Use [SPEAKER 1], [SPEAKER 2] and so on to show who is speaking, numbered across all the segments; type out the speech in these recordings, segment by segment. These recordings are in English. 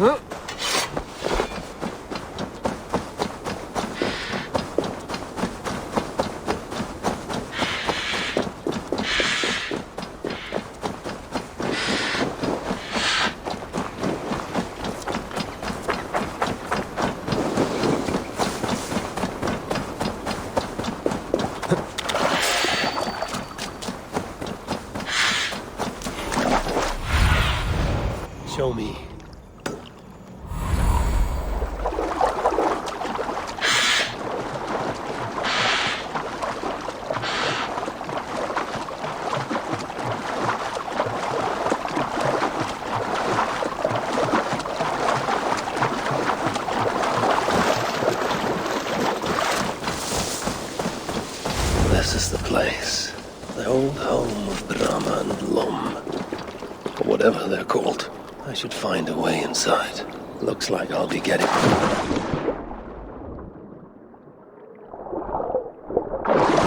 [SPEAKER 1] Show me. This is the place. The old home of Brahma and Lom. Or whatever they're called. I should find a way inside. Looks like I'll be getting...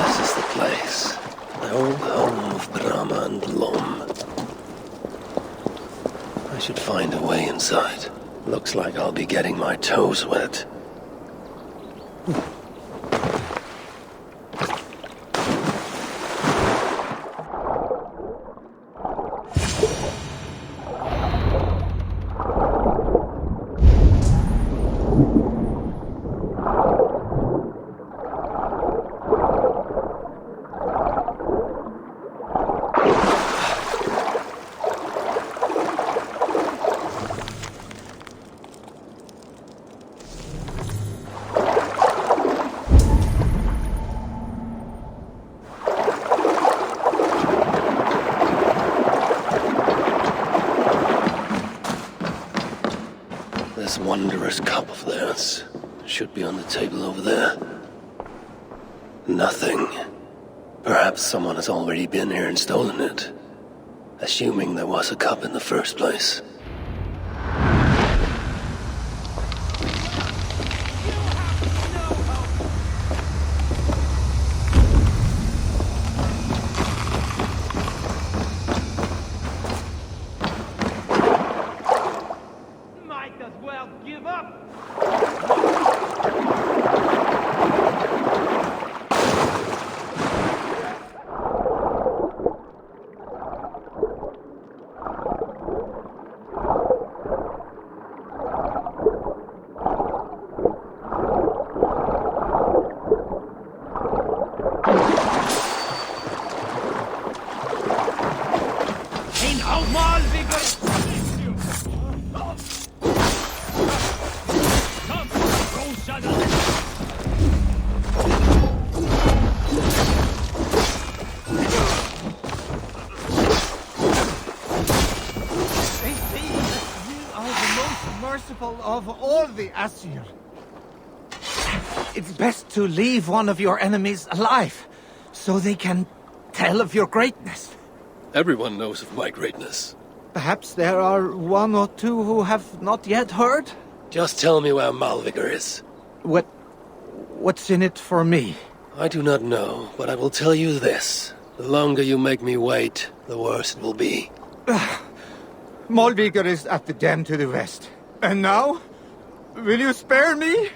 [SPEAKER 1] This is the place. The old home of Brahma and Lom. I should find a way inside. Looks like I'll be getting my toes wet. This wondrous cup of theirs should be on the table over there. Nothing. Perhaps someone has already been here and stolen it, assuming there was a cup in the first place.
[SPEAKER 2] Of all the Asir. It's best to leave one of your enemies alive, so they can tell of your greatness.
[SPEAKER 1] Everyone knows of my greatness.
[SPEAKER 2] Perhaps there are one or two who have not yet heard?
[SPEAKER 1] Just tell me where Malvigar is.
[SPEAKER 2] What's in it for me?
[SPEAKER 1] I do not know, but I will tell you this. The longer you make me wait, the worse it will be.
[SPEAKER 2] Malvigar is at the dam to the west. And now? Will you spare me?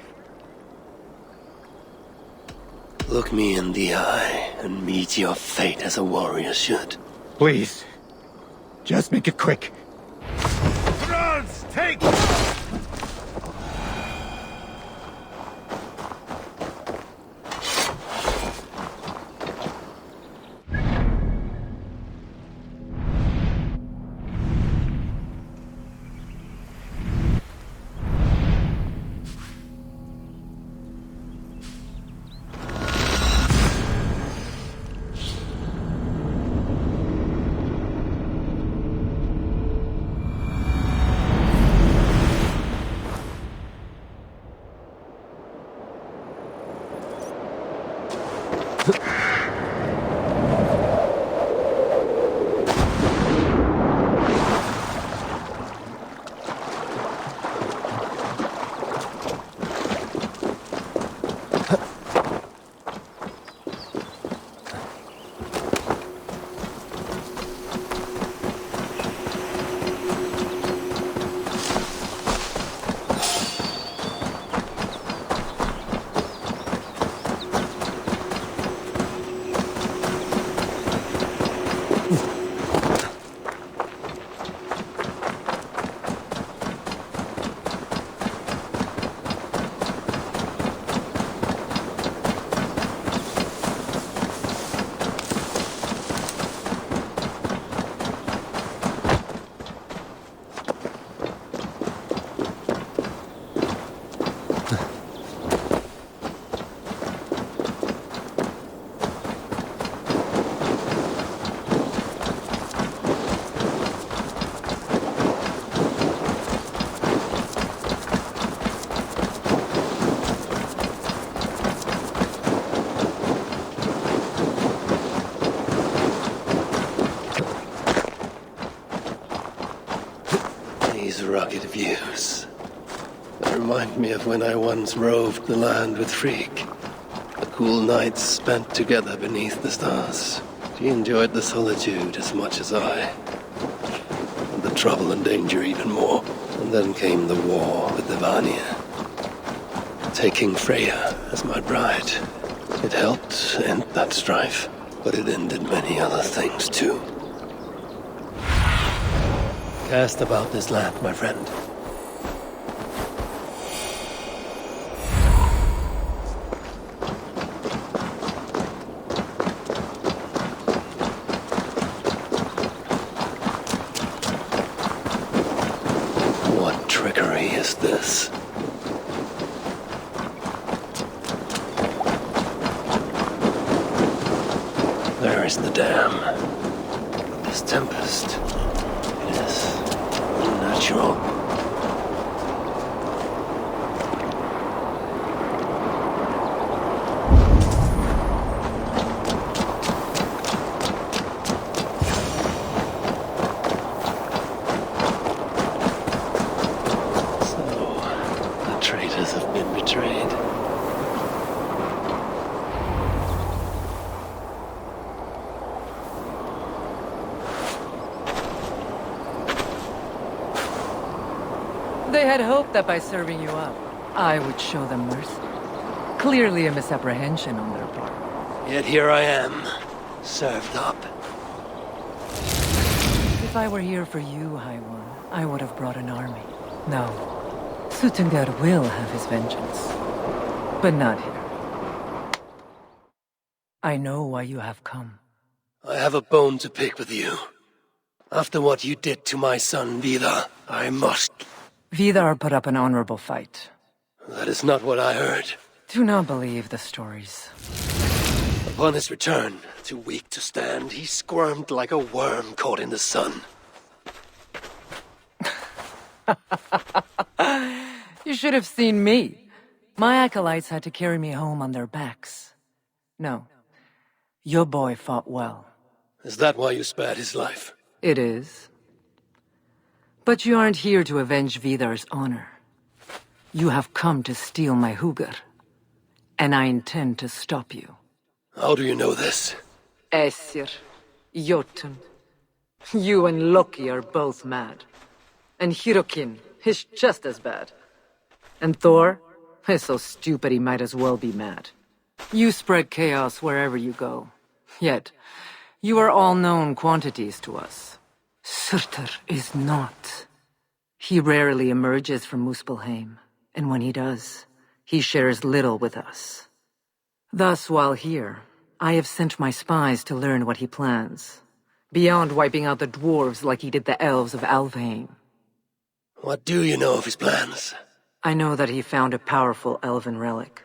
[SPEAKER 1] Look me in the eye and meet your fate as a warrior should.
[SPEAKER 2] Please. Just make it quick.
[SPEAKER 3] Thralls, take!
[SPEAKER 1] refuse. They remind me of when I once roved the land with Freak. The cool nights spent together beneath the stars. She enjoyed the solitude as much as I. And the trouble and danger even more. And then came the war with the Vanir. Taking Freya as my bride. It helped end that strife, but it ended many other things too. Cast about this land, my friend. What trickery is this? There is the dam. This tempest. It is unnatural. So, the traitors have been betrayed.
[SPEAKER 4] They had hoped that by serving you up, I would show them mercy. Clearly a misapprehension on their part.
[SPEAKER 1] Yet here I am, served up.
[SPEAKER 4] If I were here for you, High One, I would have brought an army. No. Suttungr will have his vengeance. But not here. I know why you have come.
[SPEAKER 1] I have a bone to pick with you. After what you did to my son, Vidar, I must...
[SPEAKER 4] Vidar put up an honorable fight.
[SPEAKER 1] That is not what I heard.
[SPEAKER 4] Do not believe the stories.
[SPEAKER 1] Upon his return, too weak to stand, he squirmed like a worm caught in the sun.
[SPEAKER 4] You should have seen me. My acolytes had to carry me home on their backs. No. Your boy fought well.
[SPEAKER 1] Is that why you spared his life?
[SPEAKER 4] It is. But you aren't here to avenge Vidar's honor. You have come to steal my Hugr. And I intend to stop you.
[SPEAKER 1] How do you know this?
[SPEAKER 4] Aesir, Jotun. You and Loki are both mad. And Hirokin is just as bad. And Thor is so stupid he might as well be mad. You spread chaos wherever you go. Yet, you are all known quantities to us. Surtur is not. He rarely emerges from Muspelheim, and when he does, he shares little with us. Thus, while here, I have sent my spies to learn what he plans, beyond wiping out the dwarves like he did the elves of Alfheim.
[SPEAKER 1] What do you know of his plans?
[SPEAKER 4] I know that he found a powerful elven relic,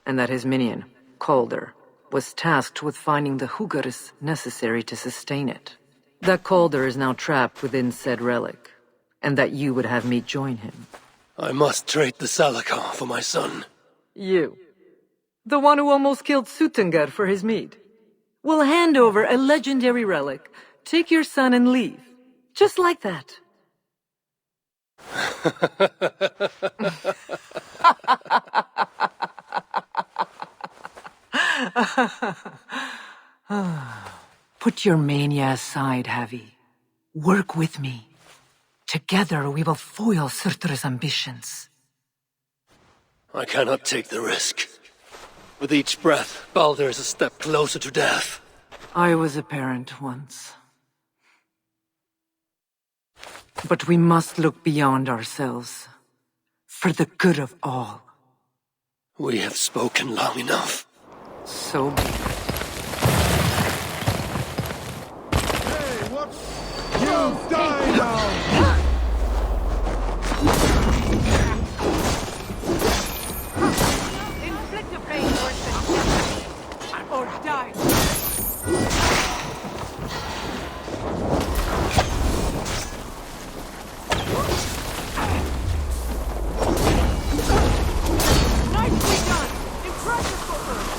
[SPEAKER 4] and that his minion, Calder, was tasked with finding the Hugrs necessary to sustain it. That Calder is now trapped within said relic, and that you would have me join him.
[SPEAKER 1] I must trade the Salakar for my son.
[SPEAKER 4] You. The one who almost killed Suttungr for his meat. Will hand over a legendary relic, take your son and leave. Just like that. Put your mania aside, Havi. Work with me. Together we will foil Surtur's ambitions.
[SPEAKER 1] I cannot take the risk. With each breath, Baldur is a step closer to death.
[SPEAKER 4] I was a parent once. But we must look beyond ourselves. For the good of all.
[SPEAKER 1] We have spoken long enough.
[SPEAKER 4] So be it.
[SPEAKER 3] Hey, what? You die now!
[SPEAKER 4] Inflict a pain worse than or die. Nicely done! Impressive footwork!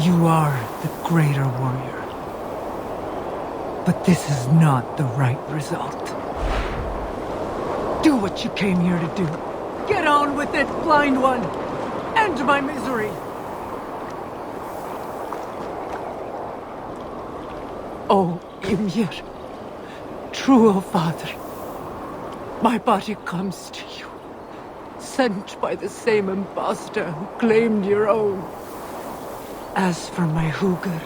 [SPEAKER 2] You are the greater warrior. But this is not the right result. Do what you came here to do. Get on with it, blind one! End my misery! Oh, Ymir. True, O Father. My body comes to you. Sent by the same impostor who claimed your own. As for my Hugr,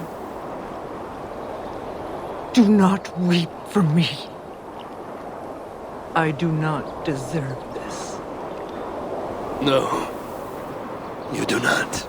[SPEAKER 2] do not weep for me. I do not deserve this.
[SPEAKER 1] No, you do not.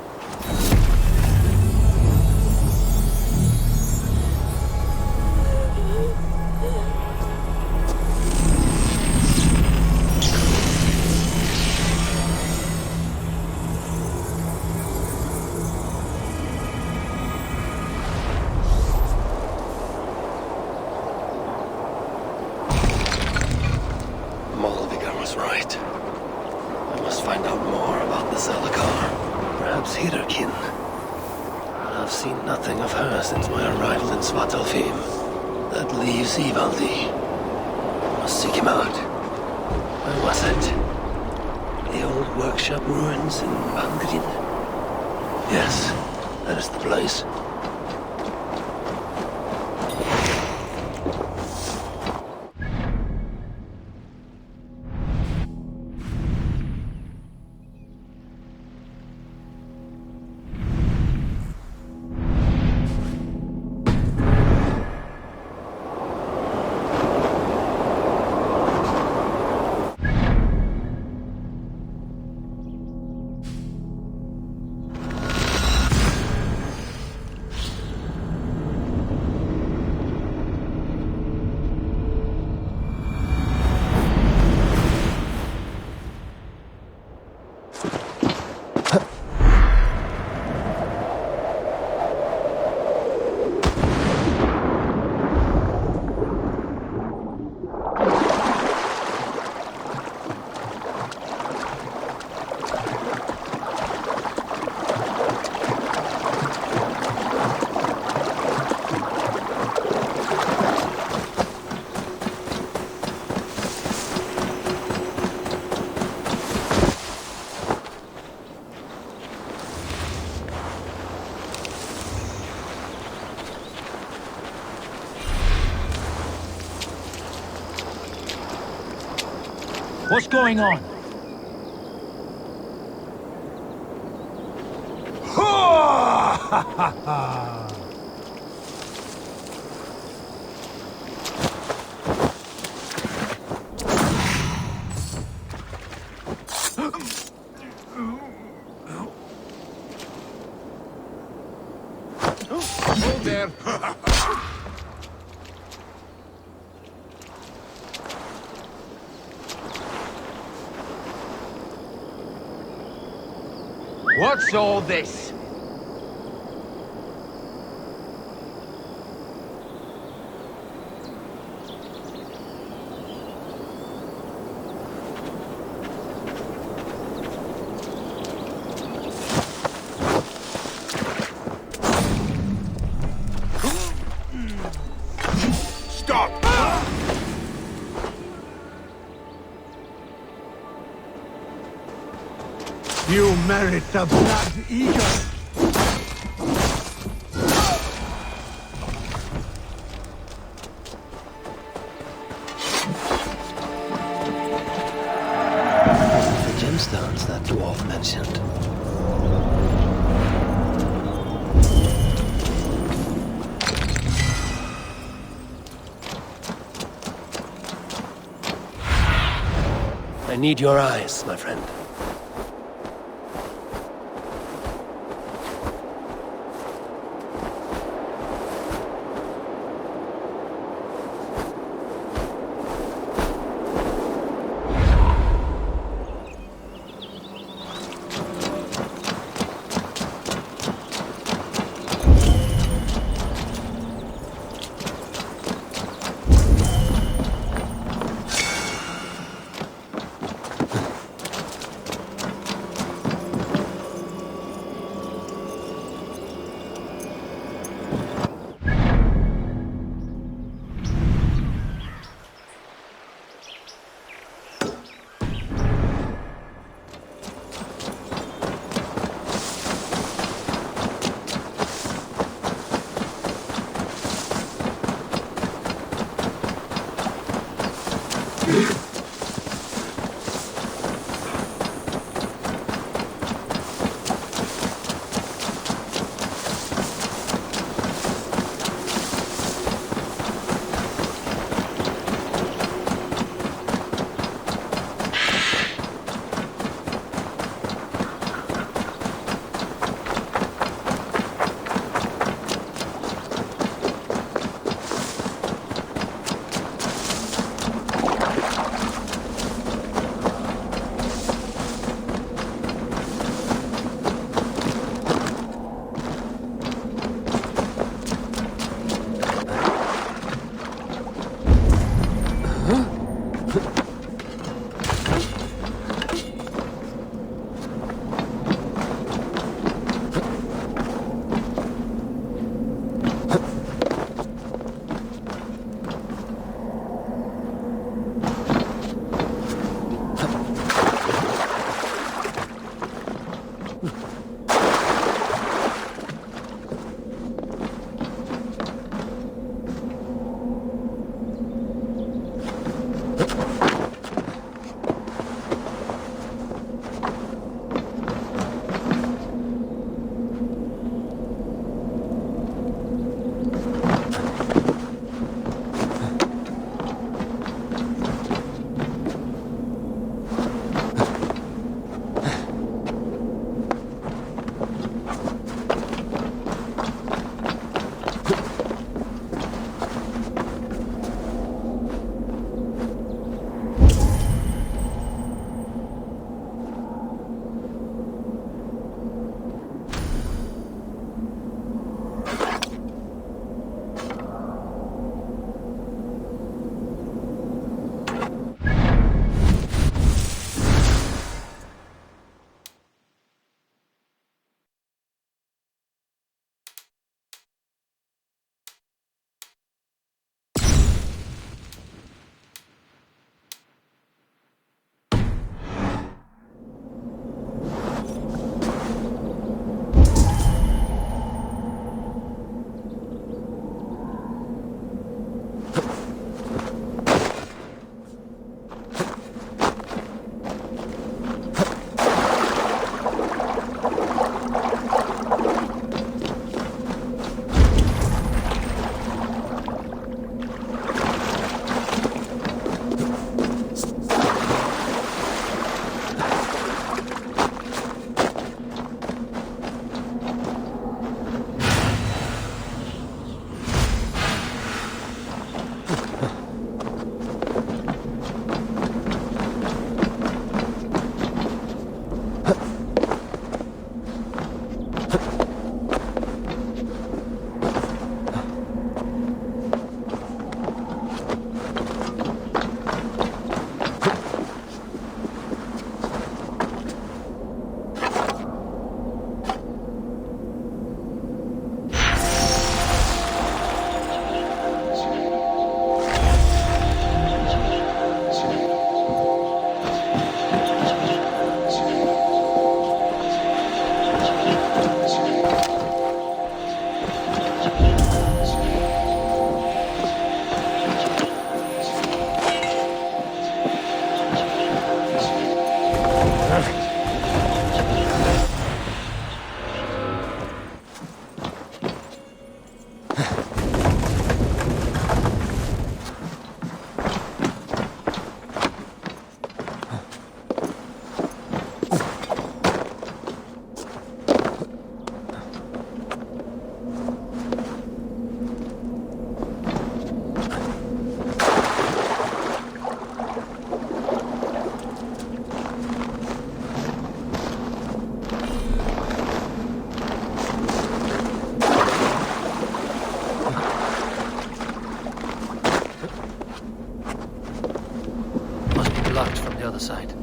[SPEAKER 1] Right. I must find out more about the Zelakar. Perhaps Hirkin. But I've seen nothing of her since my arrival in Svartalfheim. That leaves Ivaldi. I must seek him out. Where was it? The old workshop ruins in Bangrin? Yes, that is the place.
[SPEAKER 5] What's going on?
[SPEAKER 3] Hold there.
[SPEAKER 5] What's all this?
[SPEAKER 3] Stop!
[SPEAKER 2] You merit the Blood Eater!
[SPEAKER 1] The gemstones that dwarf mentioned. I need your eyes, my friend.
[SPEAKER 6] Must be blocked from the other side.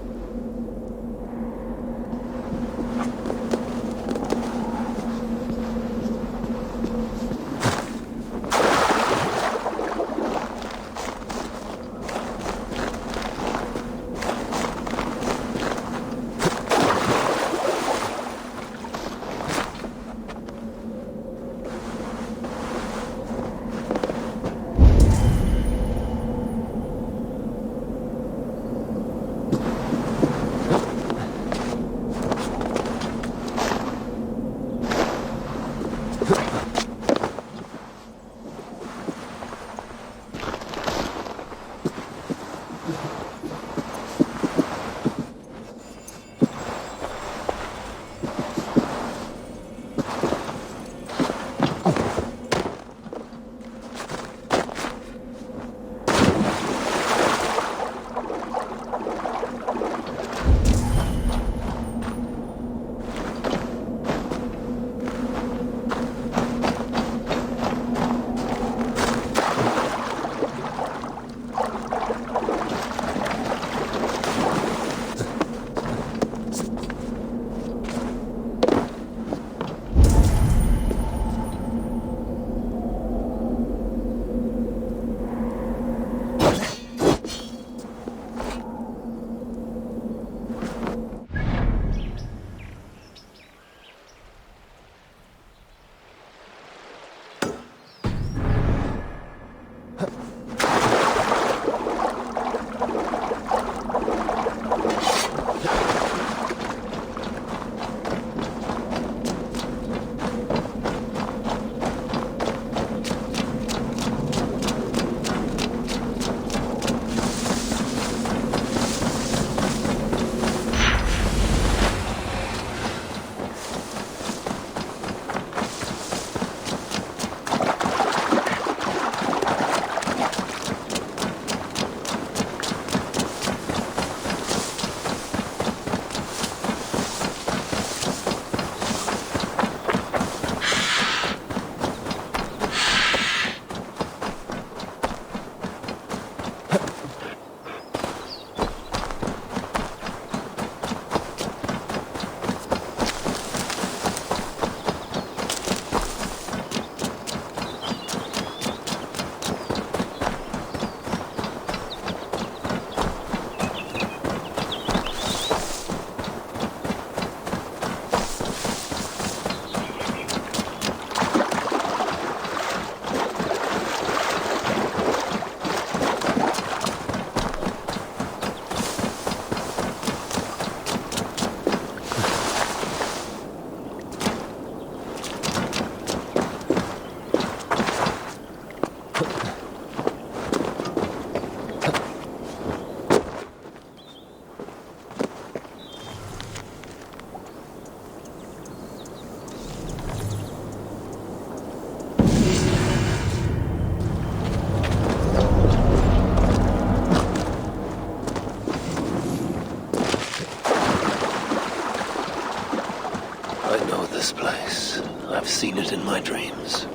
[SPEAKER 1] this place. I've seen it in my dreams.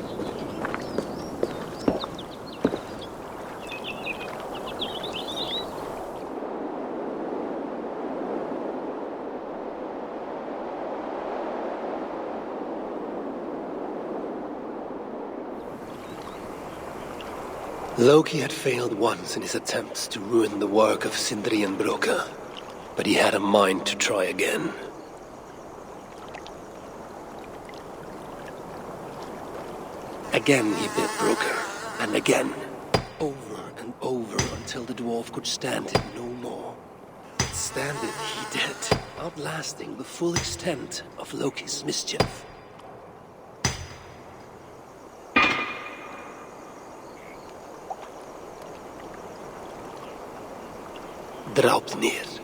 [SPEAKER 1] Loki had failed once in his attempts to ruin the work of Sindri and Broka, but he had a mind to try again. Again he bit Broka, and again, over and over until the dwarf could stand it no more. But stand it he did. outlasting the full extent of Loki's mischief. Draupnir,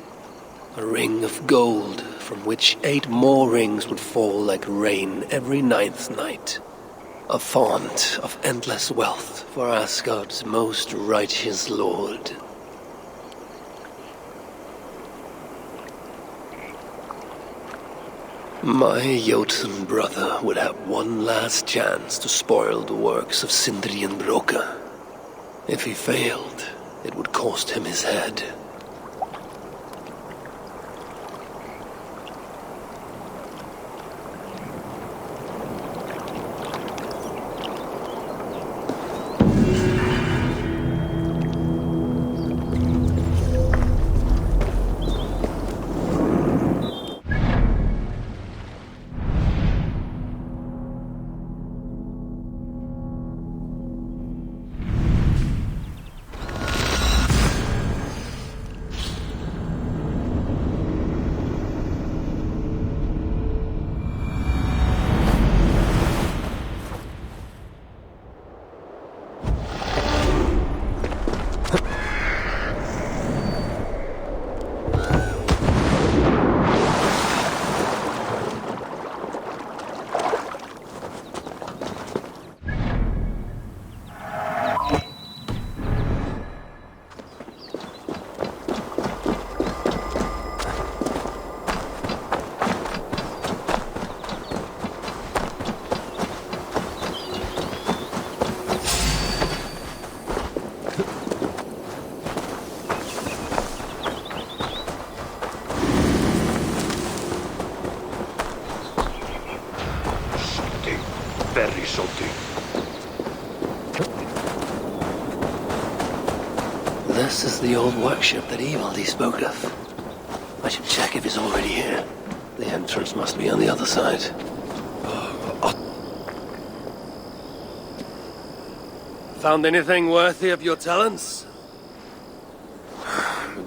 [SPEAKER 1] a ring of gold from which 8 more rings would fall like rain every 9th night. A font of endless wealth for Asgard's most righteous lord. My Jotun brother would have one last chance to spoil the works of Sindri and Broka. If he failed, it would cost him his head.
[SPEAKER 7] Very salty.
[SPEAKER 1] This is the old workshop that Evaldi spoke of. I should check if he's already here. The entrance must be on the other side. Found anything worthy of your talents?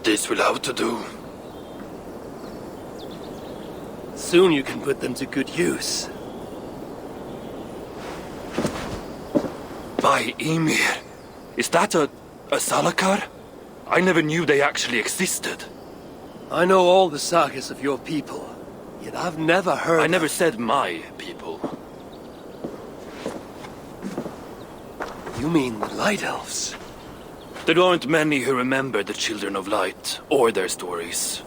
[SPEAKER 7] This will have to do.
[SPEAKER 1] Soon you can put them to good use.
[SPEAKER 7] By Ymir, is that a Salakar? I never knew they actually existed.
[SPEAKER 1] I know all the sagas of your people, yet I've never heard
[SPEAKER 7] I never said my people.
[SPEAKER 1] You mean the Light Elves?
[SPEAKER 7] There aren't many who remember the Children of Light or their stories.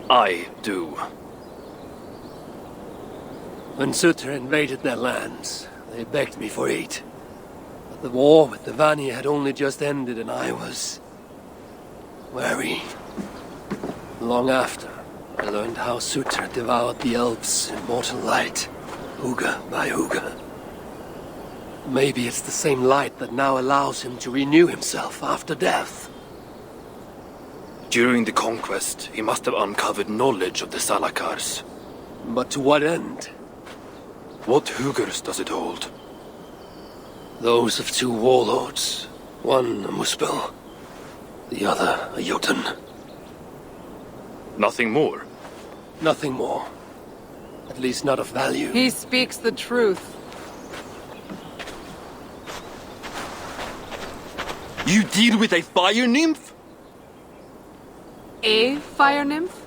[SPEAKER 7] I do.
[SPEAKER 1] When Surtr invaded their lands, they begged me for aid. But the war with the Vanir had only just ended and I was wary. Long after, I learned how Surtr devoured the elves' immortal light, Uga by Uga. Maybe it's the same light that now allows him to renew himself after death.
[SPEAKER 7] During the conquest, he must have uncovered knowledge of the Salakars.
[SPEAKER 1] But to what end?
[SPEAKER 7] What Hugers does it hold?
[SPEAKER 1] Those of 2 warlords. One a Muspel, the other a Jotun.
[SPEAKER 7] Nothing more.
[SPEAKER 1] Nothing more. At least not of value.
[SPEAKER 4] He speaks the truth.
[SPEAKER 7] You deal with a fire nymph?
[SPEAKER 8] A fire nymph?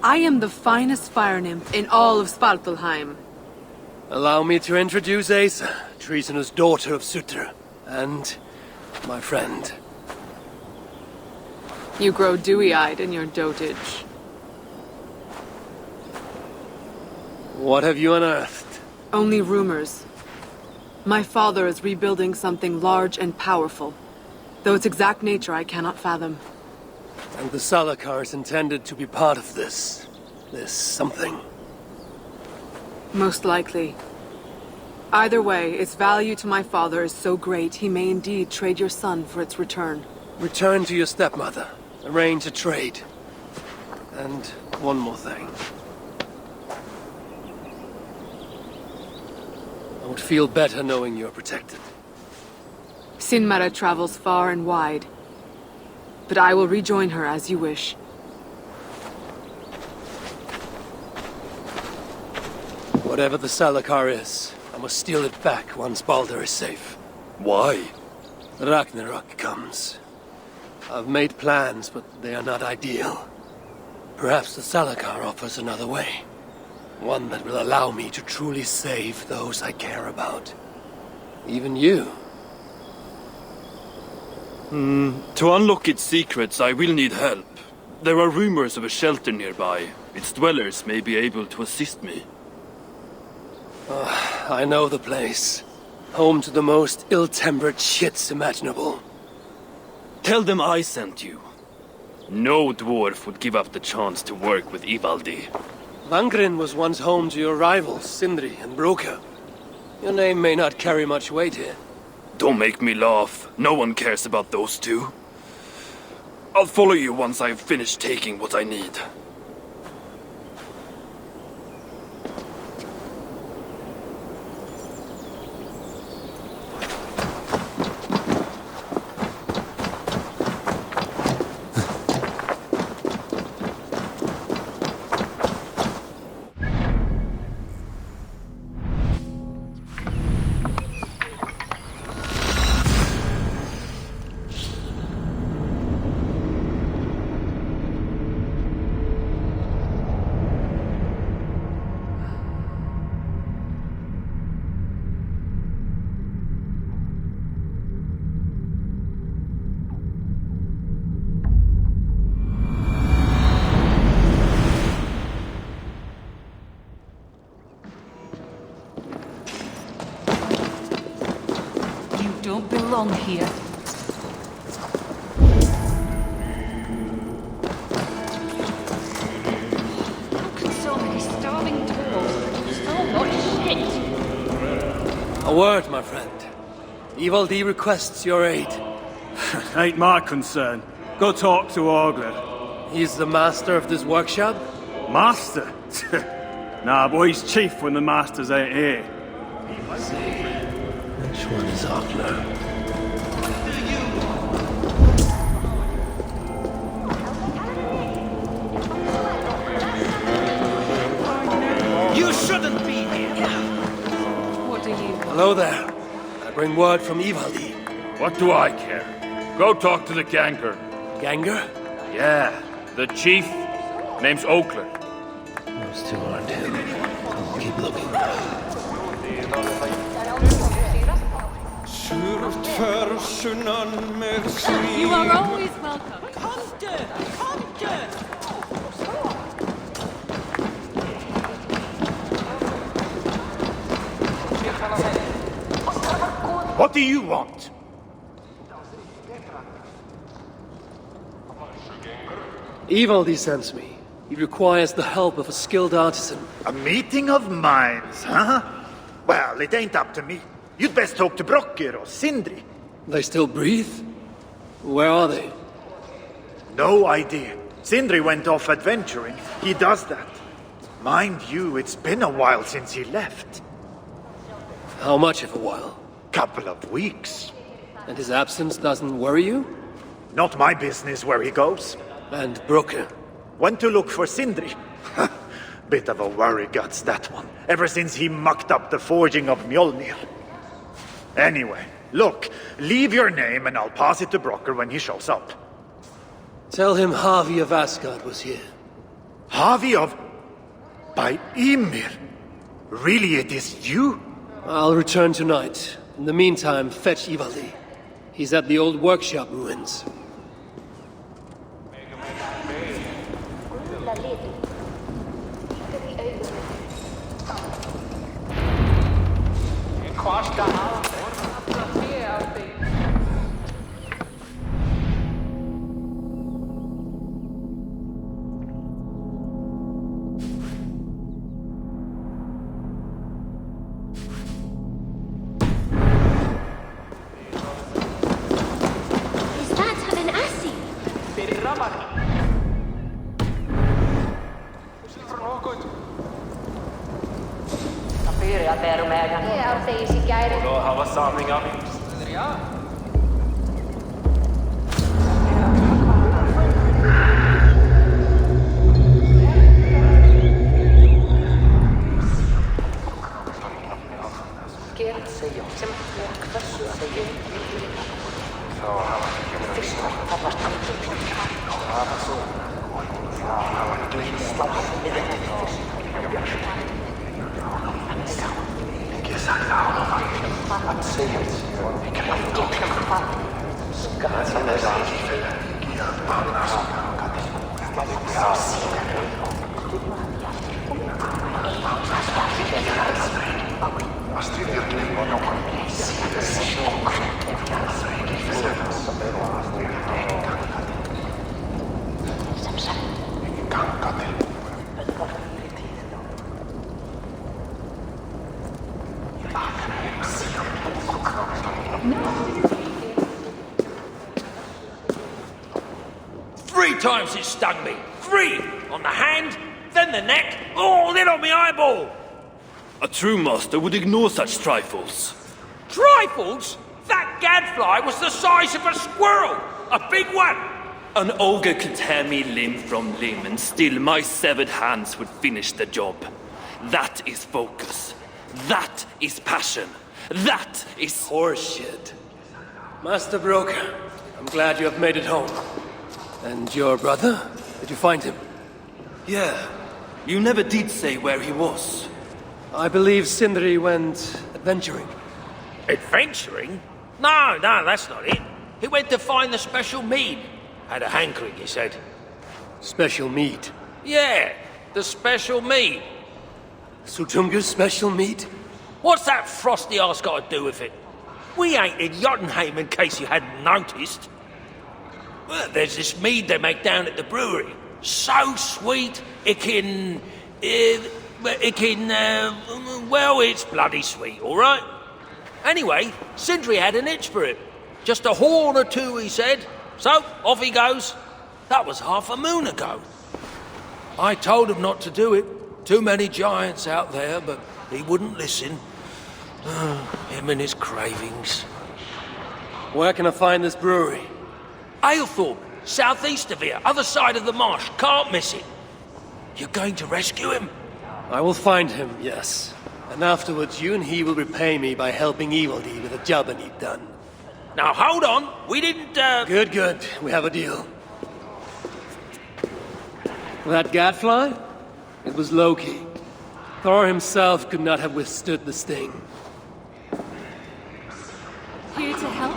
[SPEAKER 8] I am the finest fire nymph in all of Svartalheim.
[SPEAKER 1] Allow me to introduce Asa, treasonous daughter of Surtr, and my friend.
[SPEAKER 8] You grow dewy-eyed in your dotage.
[SPEAKER 1] What have you unearthed?
[SPEAKER 8] Only rumors. My father is rebuilding something large and powerful, though its exact nature I cannot fathom.
[SPEAKER 1] And the Salakars intended to be part of this something.
[SPEAKER 8] Most likely. Either way, its value to my father is so great he may indeed trade your son for its return.
[SPEAKER 1] Return to your stepmother. Arrange a trade. And one more thing. I would feel better knowing you're protected.
[SPEAKER 8] Sinmara travels far and wide, but I will rejoin her as you wish.
[SPEAKER 1] Whatever the Salakar is, I must steal it back once Baldur is safe.
[SPEAKER 7] Why?
[SPEAKER 1] Ragnarok comes. I've made plans, but they are not ideal. Perhaps the Salakar offers another way. One that will allow me to truly save those I care about. Even you.
[SPEAKER 7] To unlock its secrets, I will need help. There are rumors of a shelter nearby. Its dwellers may be able to assist me.
[SPEAKER 1] I know the place. Home to the most ill-tempered shits imaginable.
[SPEAKER 7] Tell them I sent you. No dwarf would give up the chance to work with Ivaldi.
[SPEAKER 1] Vangrin was once home to your rivals, Sindri and Broka. Your name may not carry much weight here.
[SPEAKER 7] Don't make me laugh. No one cares about those two. I'll follow you once I've finished taking what I need.
[SPEAKER 9] Don't belong here. How can so many starving dwarves produce so much shit?
[SPEAKER 1] A word, my friend. Ivaldi requests your aid.
[SPEAKER 3] Ain't my concern. Go talk to Ogler.
[SPEAKER 1] He's the master of this workshop?
[SPEAKER 3] Master? Nah, boy, he's chief when the masters ain't here.
[SPEAKER 1] I see. Which one is Ogler?
[SPEAKER 5] You shouldn't be here!
[SPEAKER 9] What do you want?
[SPEAKER 1] Hello there. I bring word from Ivaldi.
[SPEAKER 10] What do I care? Go talk to the Ganger.
[SPEAKER 1] Ganger?
[SPEAKER 10] Yeah, the chief. Name's Oakler.
[SPEAKER 1] Those two aren't him. I'll keep looking.
[SPEAKER 9] You are always welcome.
[SPEAKER 5] What do you want?
[SPEAKER 1] Ivaldi sends me. He requires the help of a skilled artisan.
[SPEAKER 5] A meeting of minds, huh? Well, it ain't up to me. You'd best talk to Brokkr or Sindri.
[SPEAKER 1] They still breathe? Where are they?
[SPEAKER 5] No idea. Sindri went off adventuring. He does that. Mind you, it's been a while since he left.
[SPEAKER 1] How much of a while?
[SPEAKER 5] Couple of weeks.
[SPEAKER 1] And his absence doesn't worry you?
[SPEAKER 5] Not my business where he goes.
[SPEAKER 1] And Brokkr?
[SPEAKER 5] Went to look for Sindri. Bit of a worry guts, that one. Ever since he mucked up the forging of Mjolnir. Anyway, look, leave your name and I'll pass it to Brokkr when he shows up.
[SPEAKER 1] Tell him Havi of Asgard was here.
[SPEAKER 5] Havi of... by Ymir? Really, it is you?
[SPEAKER 1] I'll return tonight. In the meantime, fetch Ivaldi. He's at the old workshop ruins.
[SPEAKER 11] Three times it stung me. 3! On the hand, then the neck, oh, then on my eyeball!
[SPEAKER 7] A true master would ignore such trifles.
[SPEAKER 11] Trifles? That gadfly was the size of a squirrel! A big one!
[SPEAKER 7] An ogre could tear me limb from limb, and still my severed hands would finish the job. That is focus. That is passion. That is
[SPEAKER 1] Horseshit. Master Broker, I'm glad you have made it home. And your brother? Did you find him?
[SPEAKER 7] Yeah. You never did say where he was.
[SPEAKER 1] I believe Sindri went adventuring.
[SPEAKER 11] Adventuring? No, that's not it. He went to find the special mead. Had a hankering, he said.
[SPEAKER 1] Special mead?
[SPEAKER 11] Yeah, the special mead.
[SPEAKER 1] Sutunga's special mead?
[SPEAKER 11] What's that frosty arse got to do with it? We ain't in Jotunheim, in case you hadn't noticed. Well, there's this mead they make down at the brewery. So sweet, well, it's bloody sweet, all right? Anyway, Sindri had an itch for it. Just a horn or two, he said. So, off he goes. That was half a moon ago. I told him not to do it. Too many giants out there, but he wouldn't listen. Him and his cravings.
[SPEAKER 1] Where can I find this brewery?
[SPEAKER 11] Aylthorpe, southeast of here, other side of the marsh. Can't miss it. You're going to rescue him?
[SPEAKER 1] I will find him, yes. And afterwards, you and he will repay me by helping Evildee with a job I need done.
[SPEAKER 11] Now, hold on. We didn't,
[SPEAKER 1] Good. We have a deal. That gadfly? It was Loki. Thor himself could not have withstood the sting.
[SPEAKER 9] Here to help?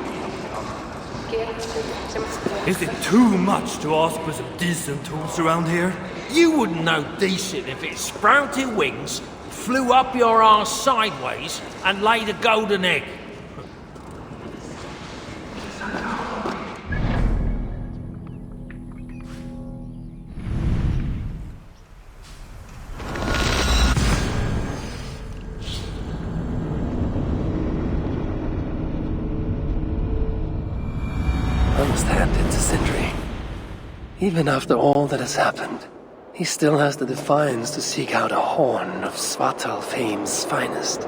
[SPEAKER 7] Is it too much to ask for some decent tools around here?
[SPEAKER 11] You wouldn't know decent if it sprouted wings, flew up your arse sideways, and laid a golden egg.
[SPEAKER 1] I must hand it to Sindri. Even after all that has happened, he still has the defiance to seek out a horn of Svartalfheim's finest.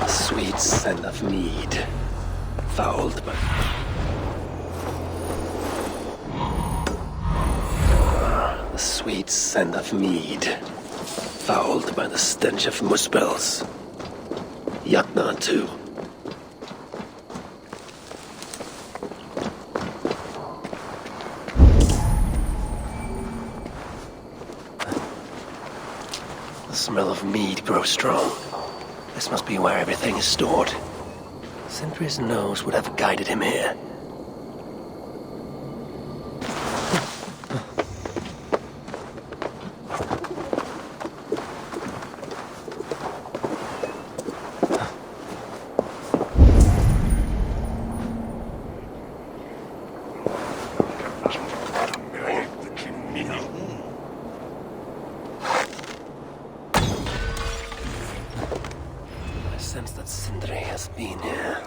[SPEAKER 1] Sweet scent of mead, fouled by... The sweet scent of mead, fouled by the stench of muspels. Jatna, too. The smell of mead grows strong. This must be where everything is stored. Sindri's nose would have guided him here. I sense that Sindri has been here.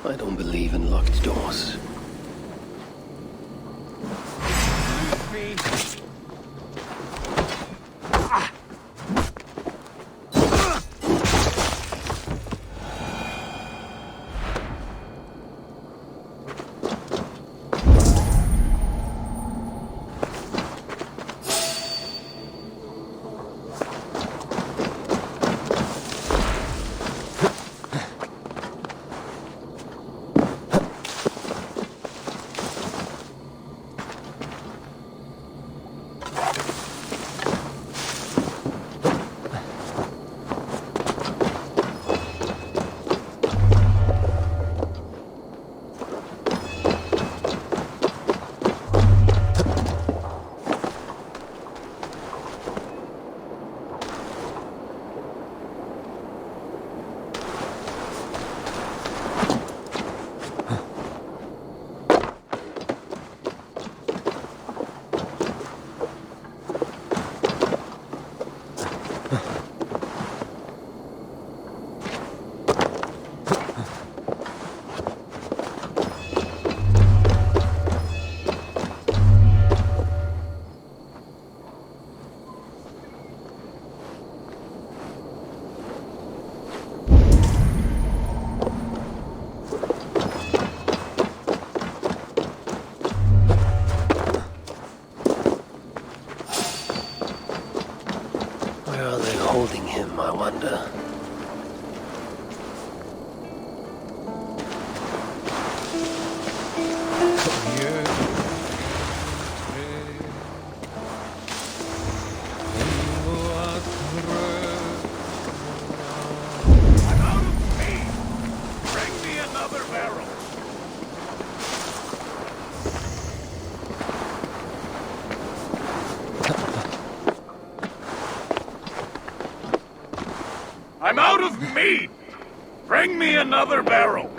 [SPEAKER 1] I don't believe in locked doors. Where are they holding him, I wonder?
[SPEAKER 3] I'm out of meat! Bring me another barrel!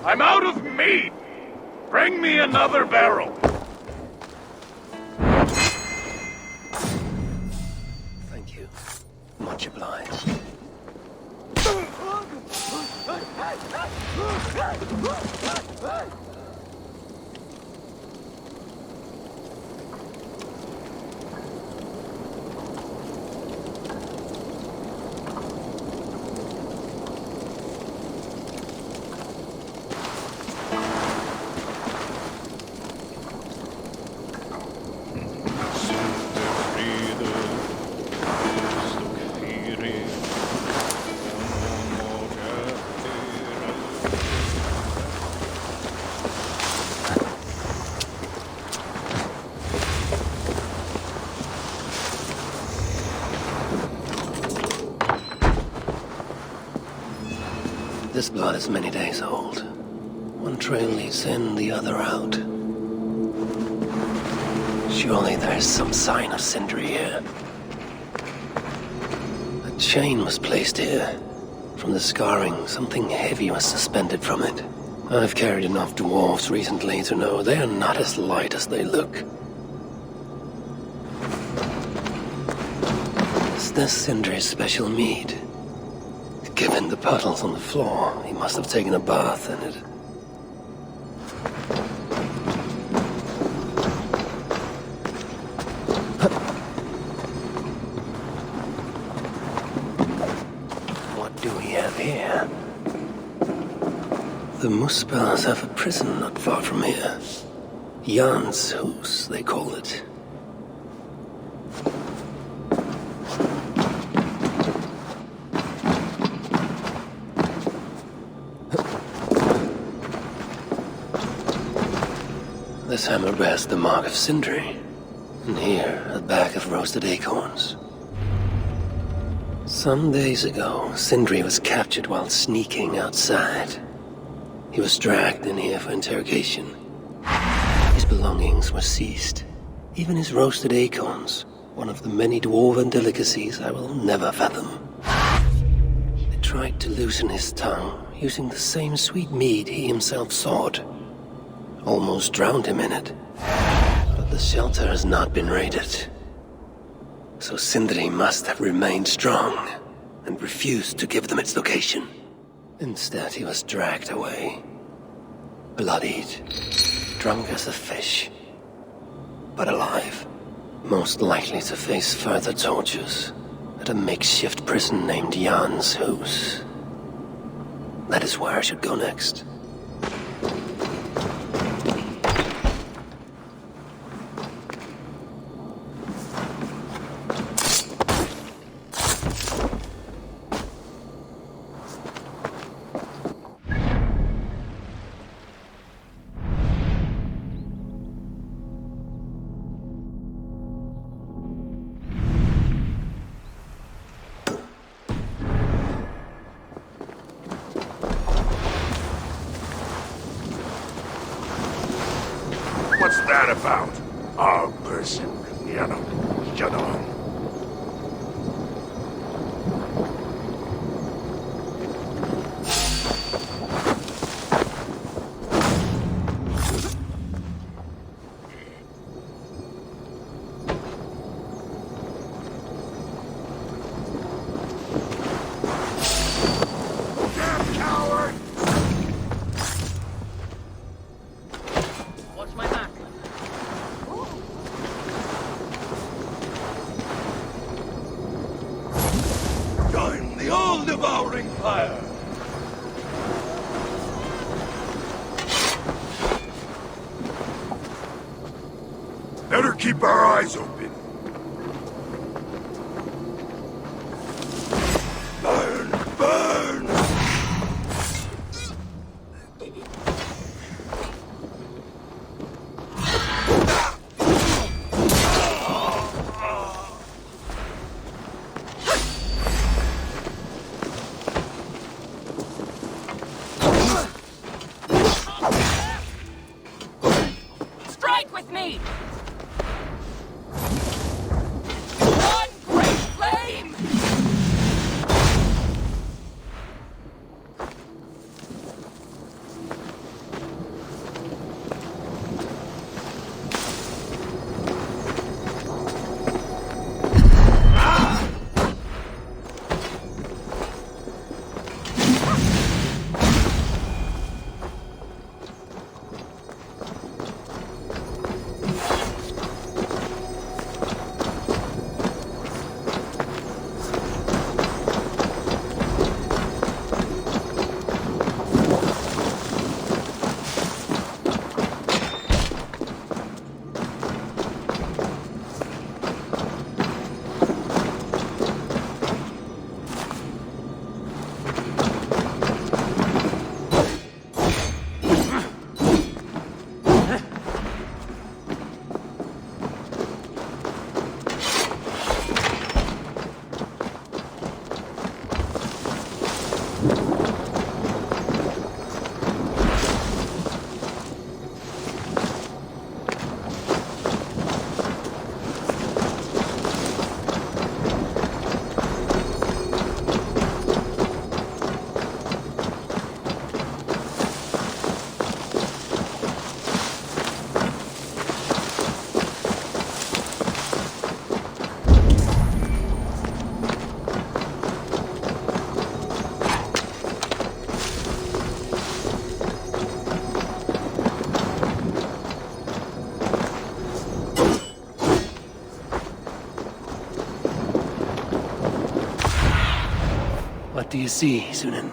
[SPEAKER 3] I'm out of meat! Bring me another barrel!
[SPEAKER 1] Thank you. Much obliged. This blood is many days old. One trail leads in, the other out. Surely there's some sign of Sindri here. A chain was placed here. From the scarring, something heavy was suspended from it. I've carried enough dwarves recently to know they are not as light as they look. Is this Sindri's special mead? Given the puddles on the floor, he must have taken a bath in it. What do we have here? The Muspels have a prison not far from here. Jan's Hus, they call it. This hammer bears the mark of Sindri. And here, a bag of roasted acorns. Some days ago, Sindri was captured while sneaking outside. He was dragged in here for interrogation. His belongings were seized. Even his roasted acorns, one of the many dwarven delicacies I will never fathom. They tried to loosen his tongue, using the same sweet mead he himself sought. Almost drowned him in it. But the shelter has not been raided. So Sindri must have remained strong and refused to give them its location. Instead, he was dragged away. Bloodied, drunk as a fish, but alive. Most likely to face further tortures at a makeshift prison named Jan's Hus. That is where I should go next.
[SPEAKER 12] What's that about? Our person, shut on.
[SPEAKER 13] Devouring fire!
[SPEAKER 12] Better keep our eyes open. Burn! Burn!
[SPEAKER 9] Strike with me!
[SPEAKER 1] do you see, Sunan?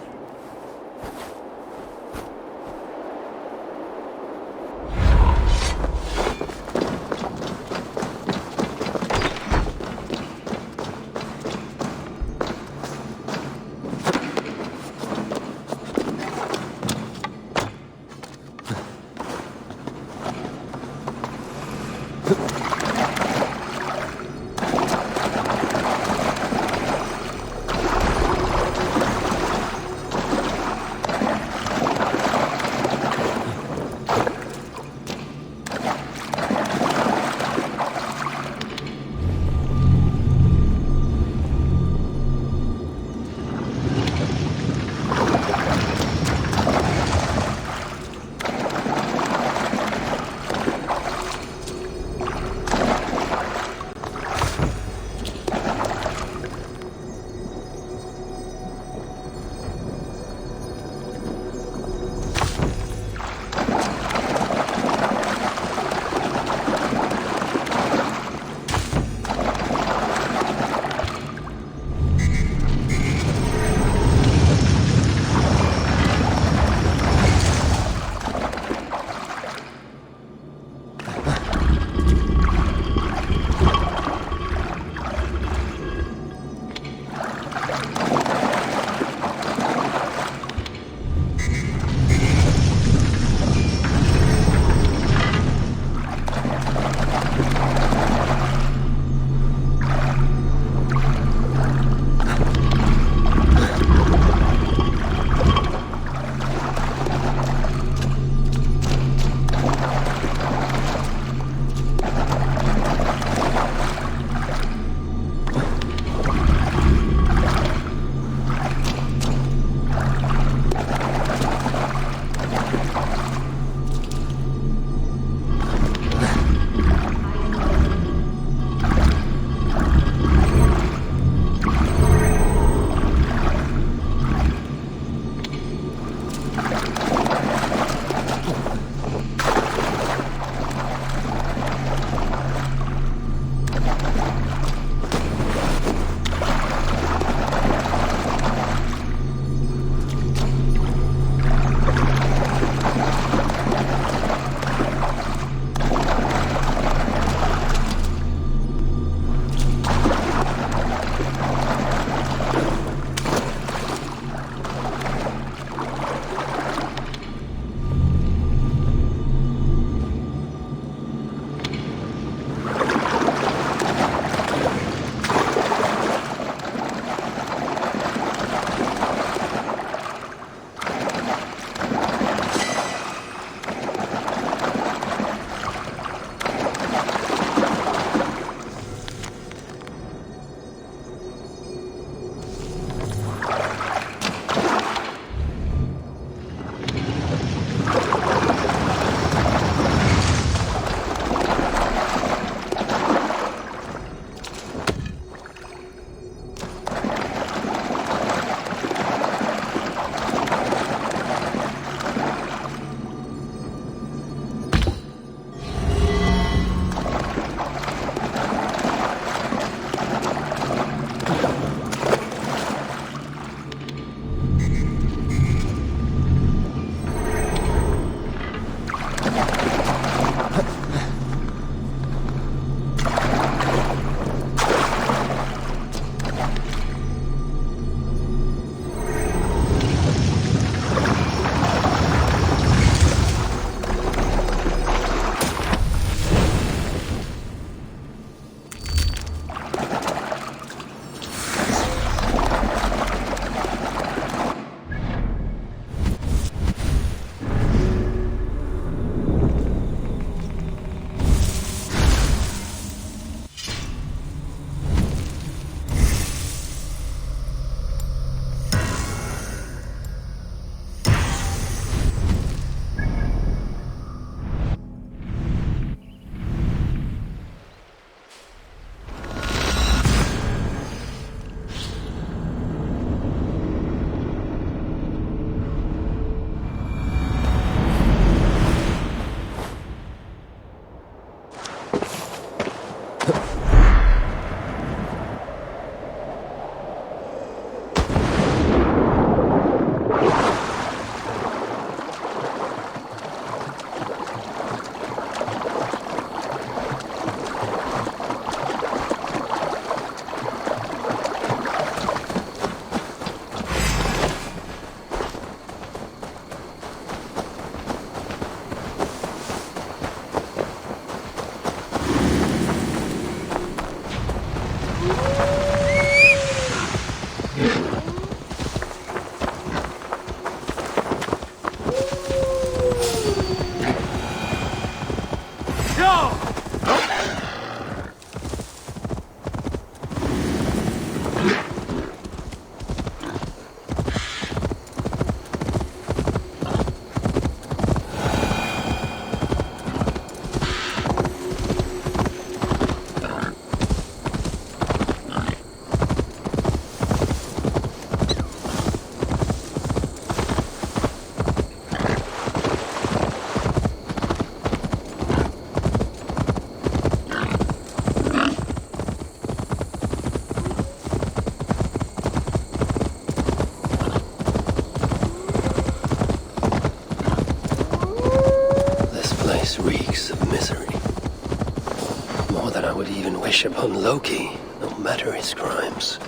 [SPEAKER 1] that I would even wish upon Loki, no matter his crimes.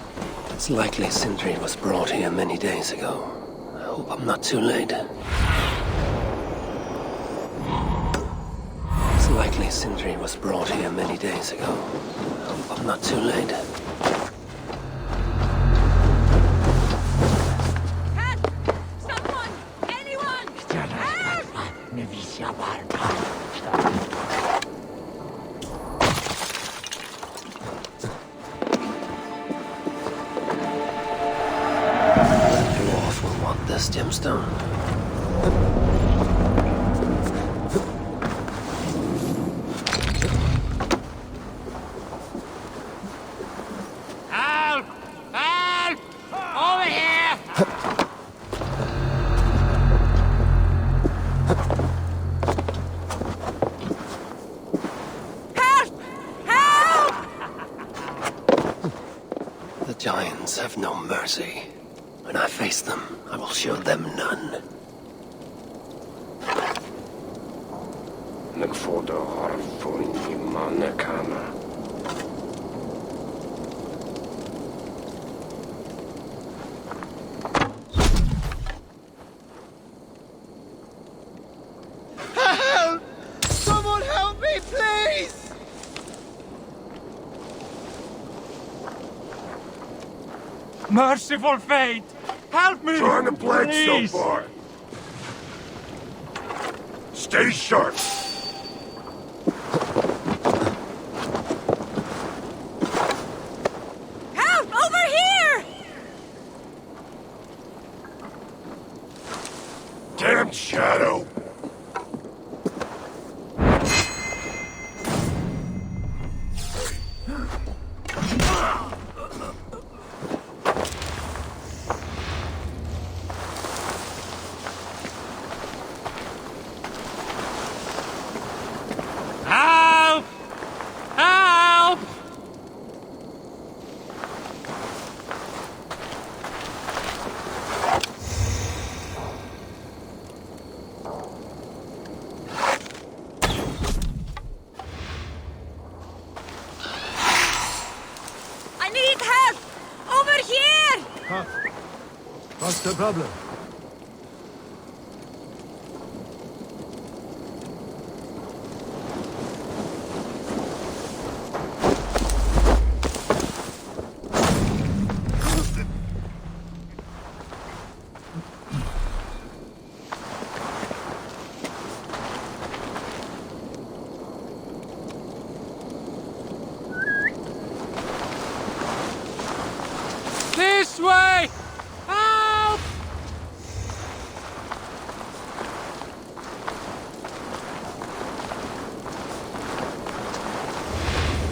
[SPEAKER 1] It's likely Sindri was brought here many days ago. I hope I'm not too late. It's likely Sindri was brought here many days ago. I hope I'm not too late. This gemstone.
[SPEAKER 11] Help! Help! Over here!
[SPEAKER 2] Help! Help!
[SPEAKER 1] The giants have no mercy. When I face them, I will show them none.
[SPEAKER 13] Help! Someone help me, please!
[SPEAKER 10] Merciful fate! Help me!
[SPEAKER 12] Trying to blank so
[SPEAKER 10] please.
[SPEAKER 12] far. Stay sharp.
[SPEAKER 2] Help! Over here!
[SPEAKER 12] Damn shadow.
[SPEAKER 10] Help! Help!
[SPEAKER 2] I need help! Over here!
[SPEAKER 13] What's the problem?
[SPEAKER 10] This way! Help!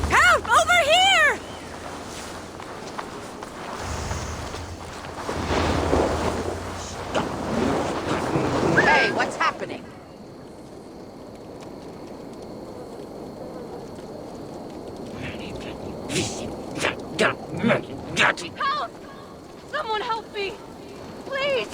[SPEAKER 2] Help! Over here!
[SPEAKER 4] Hey, what's happening?
[SPEAKER 9] Help! Someone help me! Please!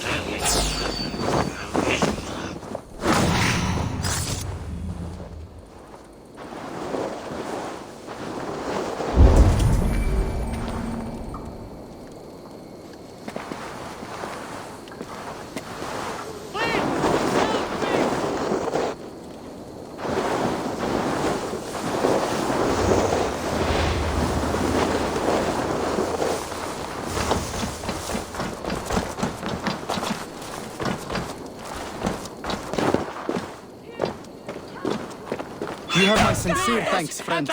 [SPEAKER 13] You have my sincere thanks, friend.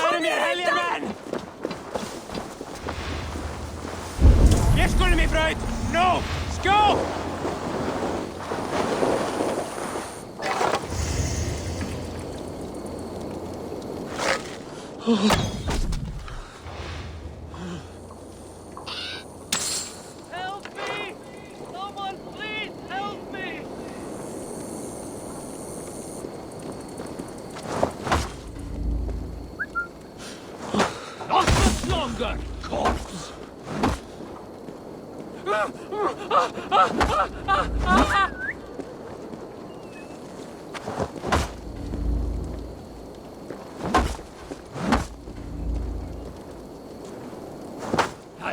[SPEAKER 10] Ég skulle mig braut! No! Skó!
[SPEAKER 11] Help me! Someone please help me! Not much longer, corpse!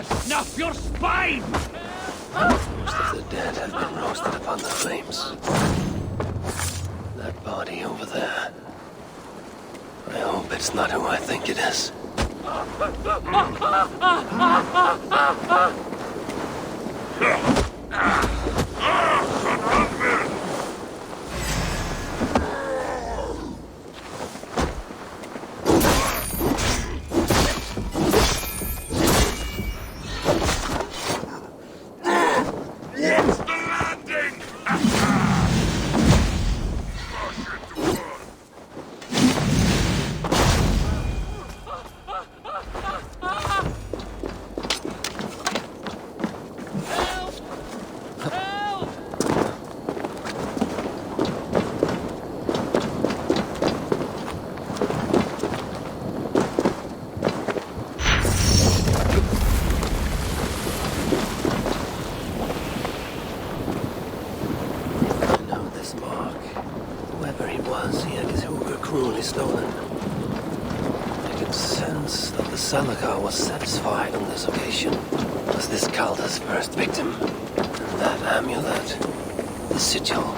[SPEAKER 10] snuff your spine!
[SPEAKER 1] Most of the dead have been roasted upon the flames. That body over there. I hope it's not who I think it is. Stolen. I can sense that the Salakar was satisfied on this occasion. Was this Calder's first victim? And that amulet, the sigil.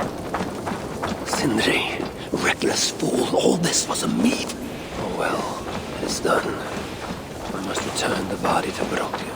[SPEAKER 1] Sindri, reckless fool, all this was a meat. Oh well, it is done. I must return the body to Brokja.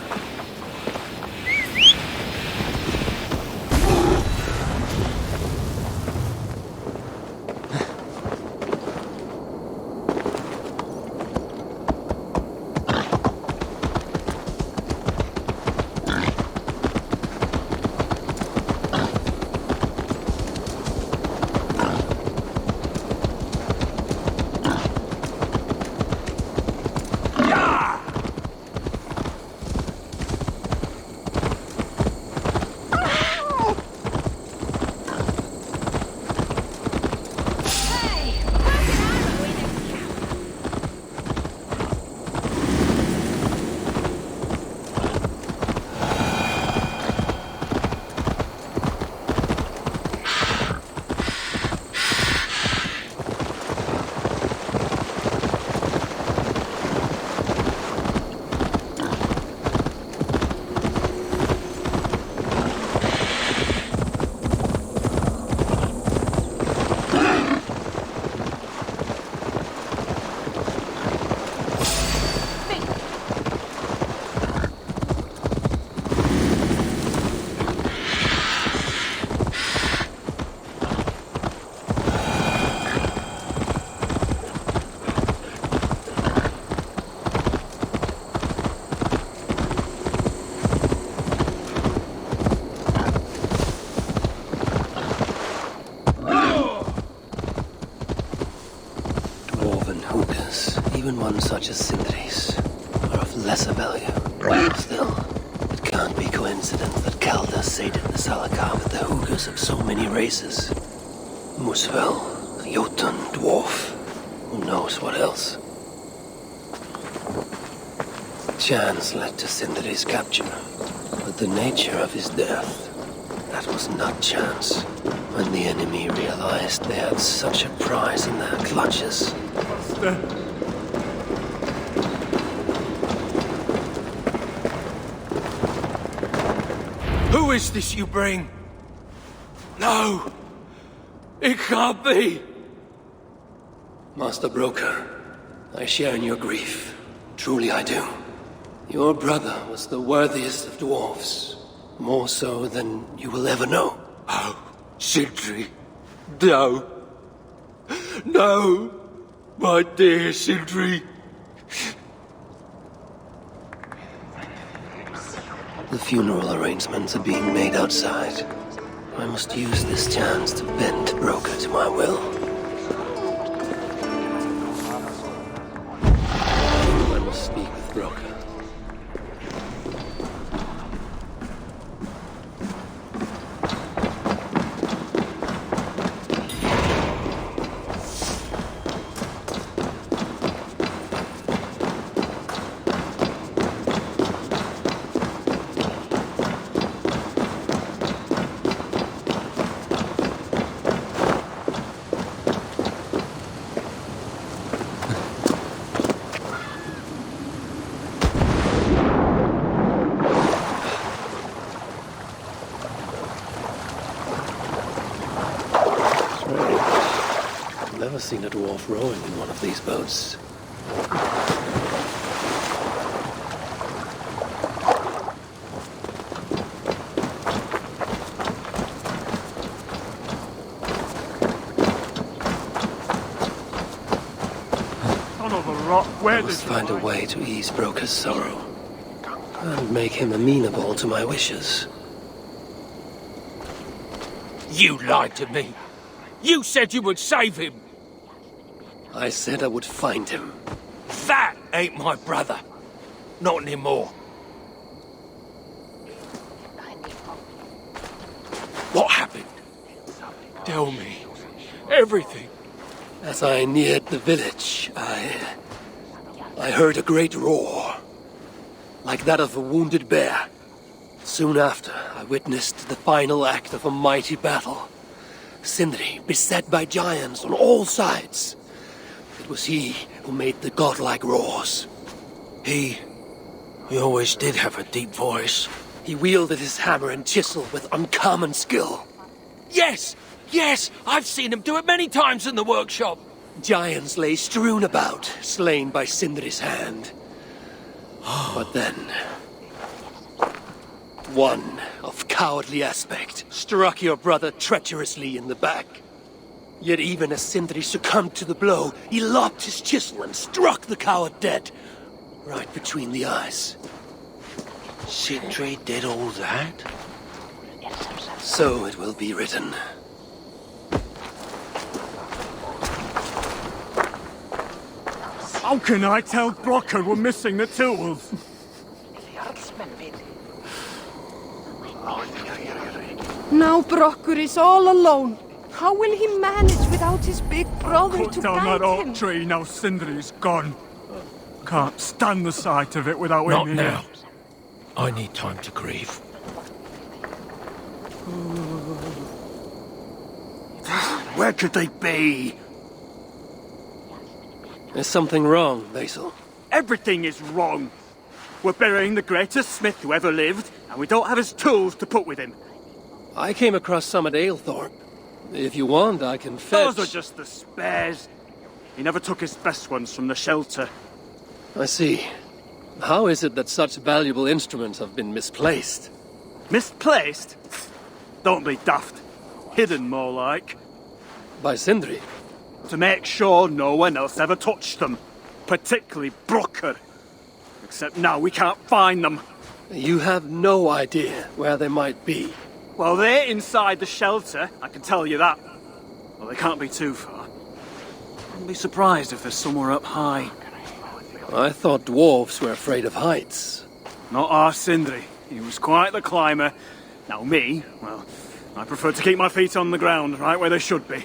[SPEAKER 1] Even one such as Sindri's are of lesser value. Still, it can't be coincidence that Calder sated the Salakar with the Hoogers of so many races. Musvel, Jotun, Dwarf, who knows what else. Chance led to Sindri's capture, but the nature of his death, that was not chance. When the enemy realized they had such a prize in their clutches.
[SPEAKER 11] Who is this you bring? No! It can't be!
[SPEAKER 1] Master Broker, I share in your grief. Truly I do. Your brother was the worthiest of dwarves. More so than you will ever know.
[SPEAKER 11] Oh, Sindri. No. No! My dear Sindri.
[SPEAKER 1] The funeral arrangements are being made outside. I must use this chance to bend Broker to my will. I must speak with Broker. never seen a dwarf rowing in one of these boats. I must find a way to ease Broker's sorrow and make him amenable to my wishes.
[SPEAKER 11] You lied to me. You said you would save him.
[SPEAKER 1] I said I would find him.
[SPEAKER 11] That ain't my brother. Not anymore. What happened? Tell me. Everything.
[SPEAKER 1] As I neared the village, I heard a great roar, like that of a wounded bear. Soon after, I witnessed the final act of a mighty battle. Sindri beset by giants on all sides. It was he who made the godlike roars.
[SPEAKER 11] He always did have a deep voice.
[SPEAKER 1] He wielded his hammer and chisel with uncommon skill.
[SPEAKER 11] Yes! Yes! I've seen him do it many times in the workshop.
[SPEAKER 1] Giants lay strewn about, slain by Sindri's hand. But then, one of cowardly aspect struck your brother treacherously in the back. Yet even as Sindri succumbed to the blow, he lopped his chisel and struck the coward dead, right between the eyes.
[SPEAKER 11] Sindri did all that?
[SPEAKER 1] So it will be written.
[SPEAKER 3] How can I tell Brocker we're missing the tools?
[SPEAKER 2] Now Brocker is all alone. How will he manage without his big brother
[SPEAKER 3] Cut
[SPEAKER 2] to
[SPEAKER 3] down
[SPEAKER 2] guide
[SPEAKER 3] that oak
[SPEAKER 2] him?
[SPEAKER 3] tree now Sindri's gone. Can't stand the sight of it without
[SPEAKER 11] Not
[SPEAKER 3] him
[SPEAKER 11] now.
[SPEAKER 3] here.
[SPEAKER 11] I need time to grieve.
[SPEAKER 3] Where could they be?
[SPEAKER 1] Is something wrong, Basil?
[SPEAKER 3] Everything is wrong. We're burying the greatest smith who ever lived, and we don't have his tools to put with him.
[SPEAKER 1] I came across some at Aylthorpe. If you want, I can fetch...
[SPEAKER 3] Those are just the spares. He never took his best ones from the shelter.
[SPEAKER 1] I see. How is it that such valuable instruments have been misplaced?
[SPEAKER 3] Misplaced? Don't be daft. Hidden, more like.
[SPEAKER 1] By Sindri?
[SPEAKER 3] To make sure no one else ever touched them. Particularly Brocker. Except now we can't find them.
[SPEAKER 1] You have no idea where they might be.
[SPEAKER 3] Well, they're inside the shelter, I can tell you that. Well, they can't be too far. Wouldn't be surprised if they're somewhere up high.
[SPEAKER 1] I thought dwarves were afraid of heights.
[SPEAKER 3] Not our Sindri. He was quite the climber. Now me, well, I prefer to keep my feet on the ground, right where they should be.